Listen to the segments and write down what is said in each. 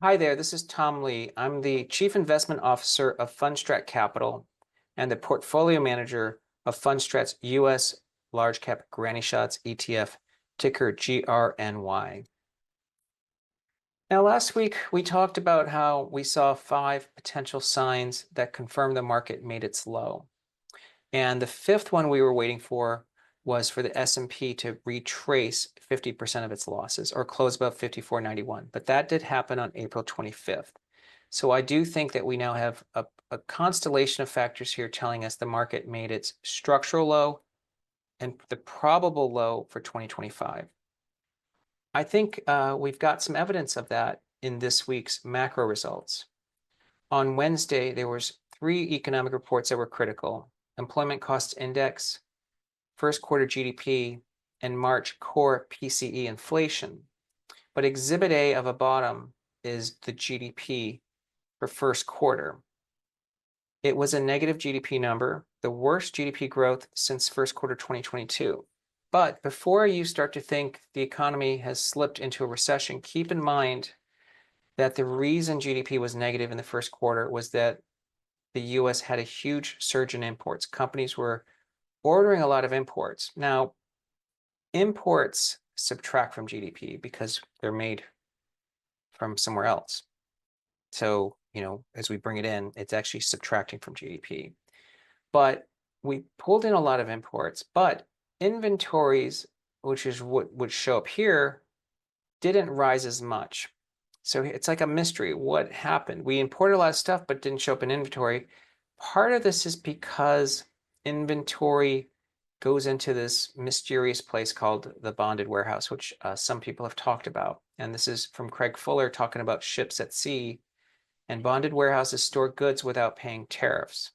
Hi there, this is Tom Lee. I'm the Chief Investment Officer of Fundstrat Capital and the Portfolio Manager of Fundstrat's U.S. Large Cap Granny Shots ETF, ticker GRNY. Now, last week we talked about how we saw 5 potential signs that confirmed the market made its low. And the 5th one we were waiting for was for the S&P to retrace 50% of its losses or close above 54.91. But that did happen on April 25th. So I do think that we now have a constellation of factors here telling us the market made its structural low and the probable low for 2025. I think we've got some evidence of that in this week's macro results. On Wednesday, there was 3 economic reports that were critical: employment cost index, first quarter GDP, and March core PCE inflation. But exhibit A of a bottom is the GDP for first quarter. It was a negative GDP number, the worst GDP growth since first quarter 2022. But before you start to think the economy has slipped into a recession, keep in mind that the reason GDP was negative in the first quarter was that the US had a huge surge in imports. Companies were ordering a lot of imports. Now, imports subtract from GDP because they're made from somewhere else. So, as we bring it in, it's actually subtracting from GDP. But we pulled in a lot of imports, but inventories, which is what would show up here, didn't rise as much. So it's like a mystery. What happened? We imported a lot of stuff, but didn't show up in inventory. Part of this is because inventory goes into this mysterious place called the bonded warehouse, which some people have talked about. And this is from Craig Fuller talking about ships at sea. And bonded warehouses store goods without paying tariffs.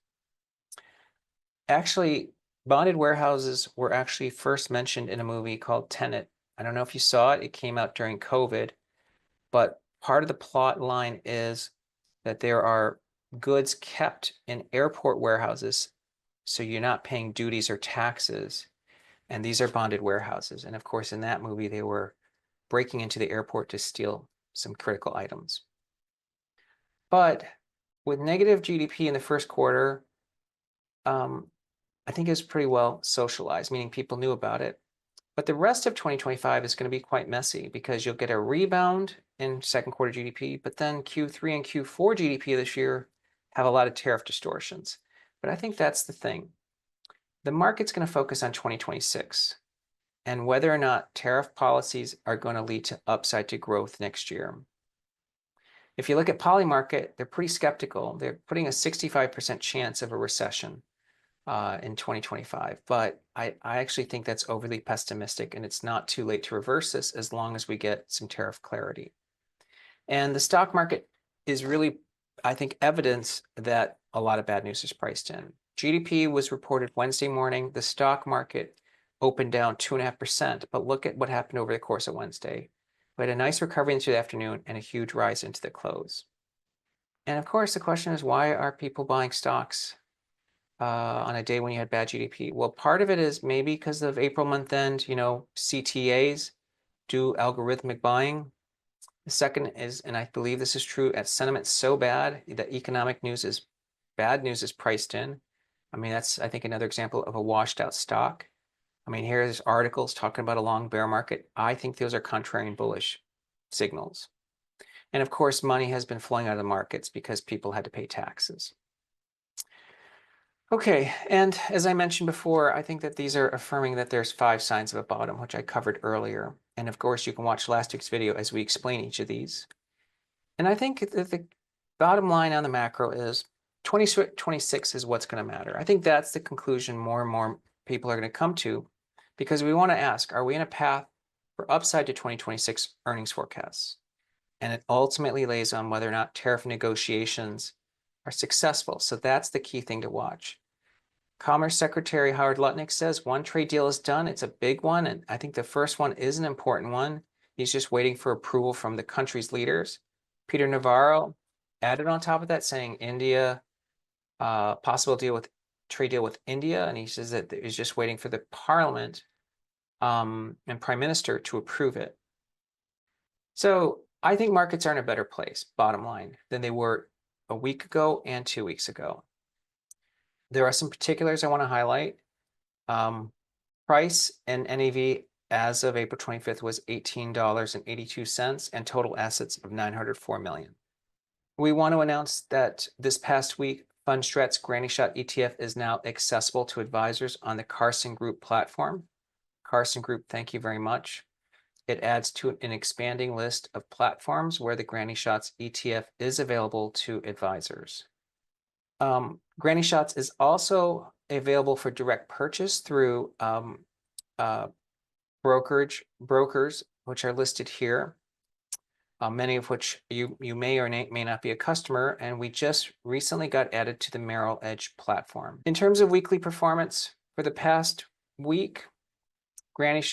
Actually, bonded warehouses were actually first mentioned in a movie called Tenet. I don't know if you saw it. It came out during COVID. But part of the plot line is that there are goods kept in airport warehouses, so you're not paying duties or taxes. And these are bonded warehouses. And of course, in that movie, they were breaking into the airport to steal some critical items. But with negative GDP in the first quarter, I think it was pretty well socialized, meaning people knew about it. But the rest of 2025 is going to be quite messy because you'll get a rebound in second quarter GDP, but then Q3 and Q4 GDP this year have a lot of tariff distortions. But I think that's the thing. The market's going to focus on 2026 and whether or not tariff policies are going to lead to upside to growth next year. If you look at Polymarket, they're pretty skeptical. They're putting a 65% chance of a recession in 2025. But I actually think that's overly pessimistic, and it's not too late to reverse this as long as we get some tariff clarity. And the stock market is really, I think, evidence that a lot of bad news is priced in. GDP was reported Wednesday morning. The stock market opened down 2.5%, but look at what happened over the course of Wednesday. We had a nice recovery into the afternoon and a huge rise into the close. And of course, the question is, why are people buying stocks on a day when you had bad GDP? Well, part of it is maybe because of April month end, CTAs do algorithmic buying. The second is, and I believe this is true, at sentiment so bad that economic news is bad news is priced in. I mean, that's, I think, another example of a washed out stock. I mean, here's articles talking about a long bear market. I think those are contrarian bullish signals. And of course, money has been flowing out of the markets because people had to pay taxes. Okay, and as I mentioned before, I think that these are affirming that there's 5 signs of a bottom, which I covered earlier. And of course, you can watch last week's video as we explain each of these. And I think that the bottom line on the macro is 2026 is what's going to matter. I think that's the conclusion more and more people are going to come to, because we want to ask, are we in a path for upside to 2026 earnings forecasts? And it ultimately lays on whether or not tariff negotiations are successful. So that's the key thing to watch. Commerce Secretary Howard Lutnick says one trade deal is done. It's a big one. And I think the first one is an important one. He's just waiting for approval from the country's leaders. Peter Navarro added on top of that saying India, possible trade deal with India. And he says that he's just waiting for the parliament and prime minister to approve it. So I think markets are in a better place, bottom line, than they were a week ago and 2 weeks ago. There are some particulars I want to highlight. Price and NAV as of April 25th was $18.82 and total assets of $904 million. We want to announce that this past week, FundStrat's Grny ETF is now accessible to advisors on the Carson Group platform. Carson Group, thank you very much. It adds to an expanding list of platforms where the Grny ETF is available to advisors. Grny is also available for direct purchase through brokers, which are listed here, many of which you may or may not be a customer, and we just recently got added to the Merrill Edge platform. In terms of weekly performance, for the past week, Grny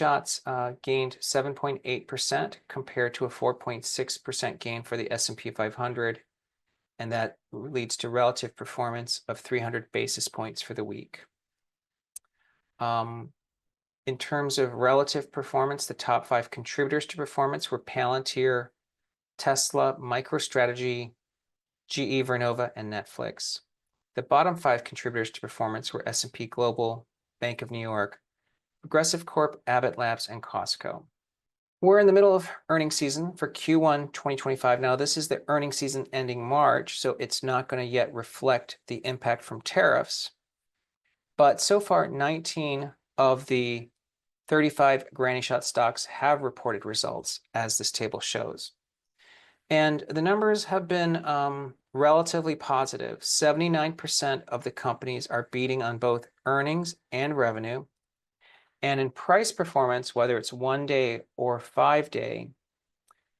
gained 7.8% compared to a 4.6% gain for the S&P 500, and that leads to relative performance of 300 basis points for the week. In terms of relative performance, the top 5 contributors to performance were Palantir, Tesla, MicroStrategy, GE Vernova, and Netflix. The bottom 5 contributors to performance were S&P Global, Bank of New York, Progressive Corp, Abbott Labs, and Costco. We're in the middle of earnings season for Q1 2025. Now, this is the earnings season ending March, so it's not going to yet reflect the impact from tariffs. But so far, 19 of the 35 Grny stocks have reported results, as this table shows. And the numbers have been relatively positive. 79% of the companies are beating on both earnings and revenue. And in price performance, whether it's 1 day or 5 day,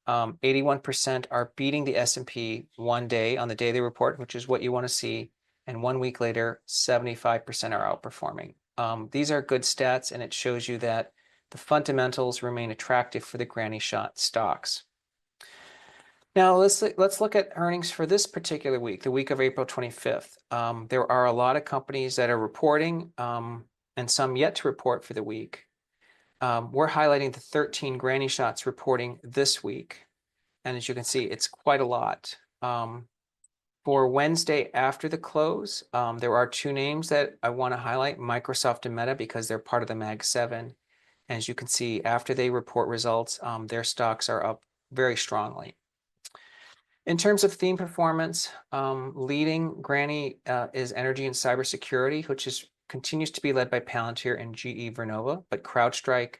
81% are beating the S&P 1 day on the day they report, which is what you want to see. And 1 week later, 75% are outperforming. These are good stats, and it shows you that the fundamentals remain attractive for the Grny stocks. Now, let's look at earnings for this particular week, the week of April 25th. There are a lot of companies that are reporting, and some yet to report for the week. We're highlighting the 13 Grny reporting this week. And as you can see, it's quite a lot. For Wednesday after the close, there are 2 names that I want to highlight, Microsoft and Meta, because they're part of the Mag 7. And as you can see, after they report results, their stocks are up very strongly. In terms of theme performance, leading Grny is energy and cybersecurity, which continues to be led by Palantir and GE Vernova, but CrowdStrike,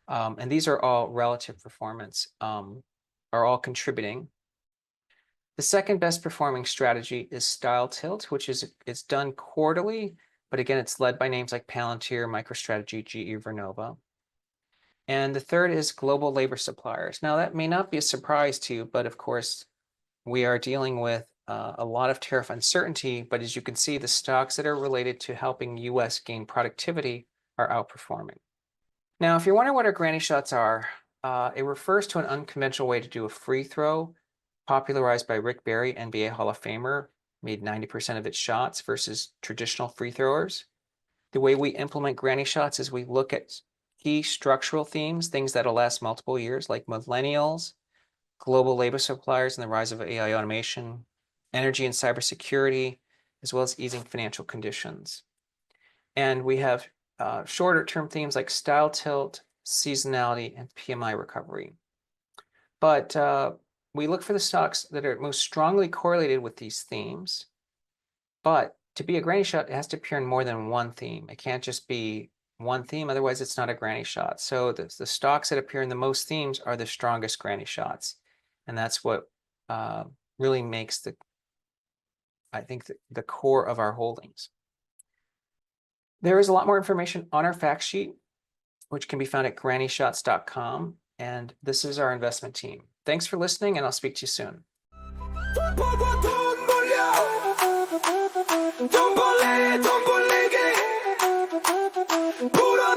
and these are all relative performance, are all contributing. The second best performing strategy is Style Tilt, which it's done quarterly, but again, it's led by names like Palantir, MicroStrategy, GE Vernova. And the third is Global Labor Suppliers. Now, that may not be a surprise to you, but of course, we are dealing with a lot of tariff uncertainty, but as you can see, the stocks that are related to helping U.S. gain productivity are outperforming. Now, if you're wondering what our Grny are, it refers to an unconventional way to do a free throw, popularized by Rick Barry, NBA Hall of Famer, made 90% of its shots versus traditional free throwers. The way we implement Grny is we look at key structural themes, things that'll last multiple years, like millennials, global labor suppliers and the rise of AI automation, energy and cybersecurity, as well as easing financial conditions. And we have shorter term themes like Style Tilt, seasonality, and PMI recovery. But we look for the stocks that are most strongly correlated with these themes. But to be a Grny it has to appear in more than one theme. It can't just be one theme, otherwise it's not a Grny So the stocks that appear in the most themes are the strongest Grny And that's what really makes I think the core of our holdings. There is a lot more information on our fact sheet, which can be found at grnyshots.com. And this is our investment team. Thanks for listening, and I'll speak to you soon. Don't